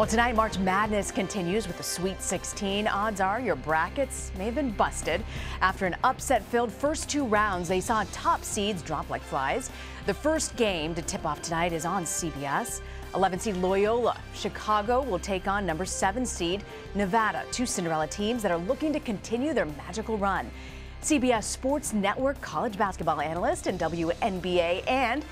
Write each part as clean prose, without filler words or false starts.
Well, tonight, March Madness continues with the Sweet 16. Odds are your brackets may have been busted. After an upset-filled first two rounds, they saw top seeds drop like flies. The first game to tip off tonight is on CBS. 11 seed Loyola. Chicago will take on number 7 seed Nevada, two Cinderella teams that are looking to continue their magical run. CBS Sports Network college basketball analyst and WNBA and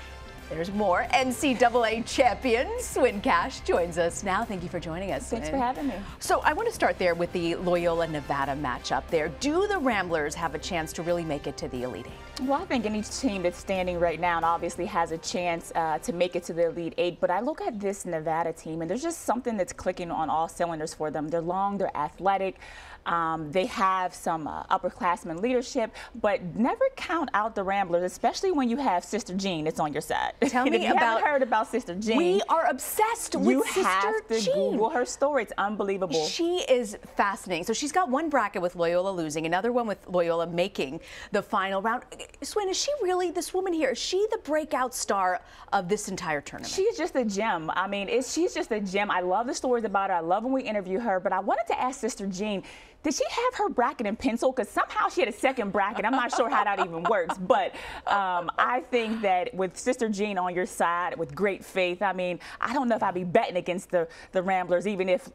there's more NCAA champion Swin Cash joins us now. Thank you for joining us. Thanks for having me. So I want to start there with the Loyola Nevada matchup there. Do the Ramblers have a chance to really make it to the Elite Eight? Well, I think any team that's standing right now obviously has a chance to make it to the Elite Eight. But I look at this Nevada team, and there's just something that's clicking on all cylinders for them. They're long, they're athletic. They have some upperclassmen leadership, but never count out the Ramblers, especially when you have Sister Jean that's on your side. Tell me if you haven't heard about Sister Jean. We are obsessed with Sister Jean. You have to Google her story. It's unbelievable. She is fascinating. So she's got one bracket with Loyola losing, another one with Loyola making the final round. Swin, is she really, this woman here, is she the breakout star of this entire tournament? She's just a gem. I mean, she's just a gem. I love the stories about her. I love when we interview her. But I wanted to ask Sister Jean, did she have her bracket in pencil? Because somehow she had a second bracket. I'm not sure how that even works. But I think that with Sister Jean on your side, with great faith, I mean, I don't know if I'd be betting against the Ramblers, even if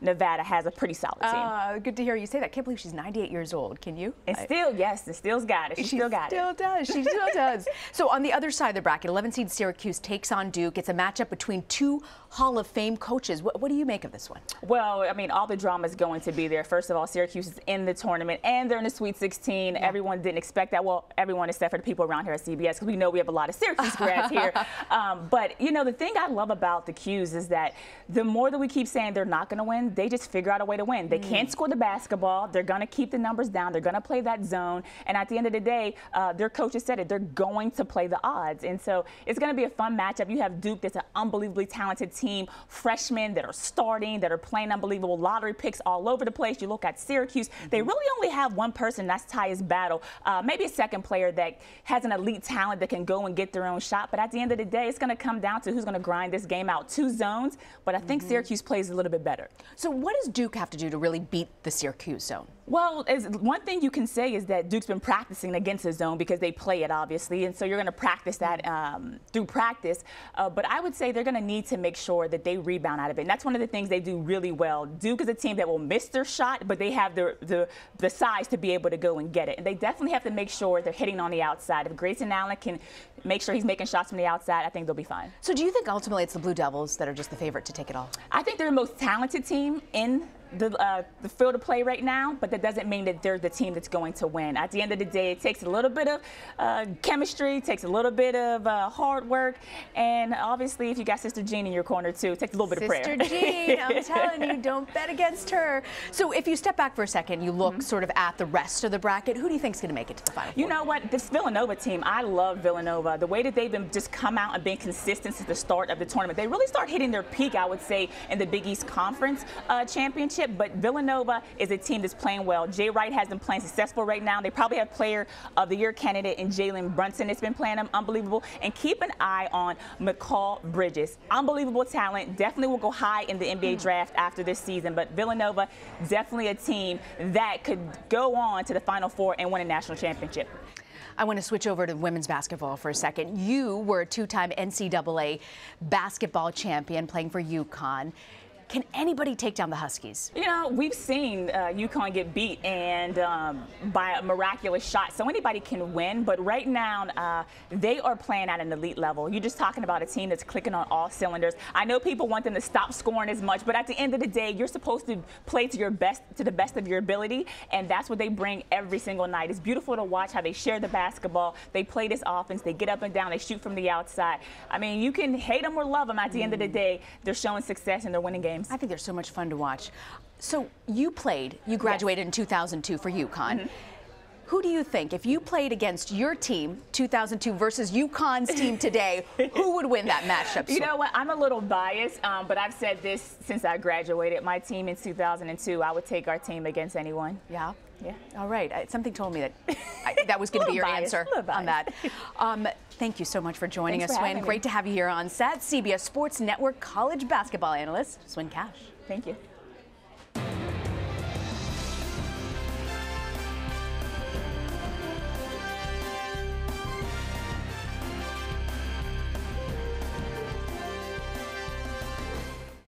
Nevada has a pretty solid team. Good to hear you say that. I can't believe she's 98 years old. Can you? And still, yes, and still's got it. She still got it. She still does. She still does. So on the other side of the bracket, 11 seed Syracuse takes on Duke. It's a matchup between two Hall of Fame coaches. What do you make of this one? Well, I mean, all the drama is going to be there. First of all, Syracuse is in the tournament, and they're in the Sweet 16. Yeah. Everyone didn't expect that. Well, everyone except for the people around here at CBS, because we know we have a lot of Syracuse grads here. But, you know, the thing I love about the Qs is that the more that we keep saying they're not going to win, they just figure out a way to win. They can't score the basketball. They're going to keep the numbers down. They're going to play that zone. And at the end of the day, their coaches said it. They're going to play the odds. And so it's going to be a fun matchup. You have Duke that's an unbelievably talented team, freshmen that are starting, that are playing unbelievable lottery picks all over the place. You look at Syracuse, they really only have one person, that's Tyus Battle. Maybe a second player that has an elite talent that can go and get their own shot. But at the end of the day, it's going to come down to who's going to grind this game out. Two zones, but I think Syracuse plays a little bit better. So what does Duke have to do to really beat the Syracuse zone? Well, one thing you can say is that Duke's been practicing against the zone because they play it, obviously, and so you're going to practice that through practice. But I would say they're going to need to make sure that they rebound out of it. And that's one of the things they do really well. Duke is a team that will miss their shot, but they have the size to be able to go and get it. And they definitely have to make sure they're hitting on the outside. If Grayson Allen can make sure he's making shots from the outside, I think they'll be fine. So do you think ultimately it's the Blue Devils that are just the favorite to take it all? I think they're the most talented team in the field of play right now, but that doesn't mean that they're the team that's going to win. At the end of the day, it takes a little bit of chemistry, takes a little bit of hard work, and obviously if you got Sister Jean in your corner too, it takes a little bit of prayer. Sister Jean, I'm telling you, don't bet against her. So if you step back for a second, you look sort of at the rest of the bracket, who do you think is going to make it to the Final Four? You know what, this Villanova team, I love Villanova. The way that they've been just come out and been consistent since the start of the tournament. They really start hitting their peak, I would say, in the Big East Conference Championship, but Villanova is a team that's playing well. Jay Wright has them playing successful right now. They probably have Player of the Year candidate in Jalen Brunson that's been playing them unbelievable. And keep an eye on McCall Bridges. Unbelievable talent. Definitely will go high in the NBA draft after this season. But Villanova, definitely a team that could go on to the Final Four and win a national championship. I want to switch over to women's basketball for a second. You were a two-time NCAA basketball champion playing for UConn. Can anybody take down the Huskies? You know, we've seen UConn get beat and by a miraculous shot, so anybody can win. But right now, they are playing at an elite level. You're just talking about a team that's clicking on all cylinders. I know people want them to stop scoring as much, but at the end of the day, you're supposed to play to your best, to the best of your ability, and that's what they bring every single night. It's beautiful to watch how they share the basketball. They play this offense. They get up and down. They shoot from the outside. I mean, you can hate them or love them. At the end of the day, they're showing success and they're winning games. I think they're so much fun to watch. So you graduated in 2002 for UConn. Who do you think, if you played against your team, 2002 versus UConn's team today, who would win that matchup? You know what? I'm a little biased, but I've said this since I graduated. My team in 2002, I would take our team against anyone. Yeah. Yeah. All right. Something told me that that was going to be your answer on that. Thank you so much for joining us, Swin. Great to have you here on set. CBS Sports Network college basketball analyst, Swin Cash. Thank you.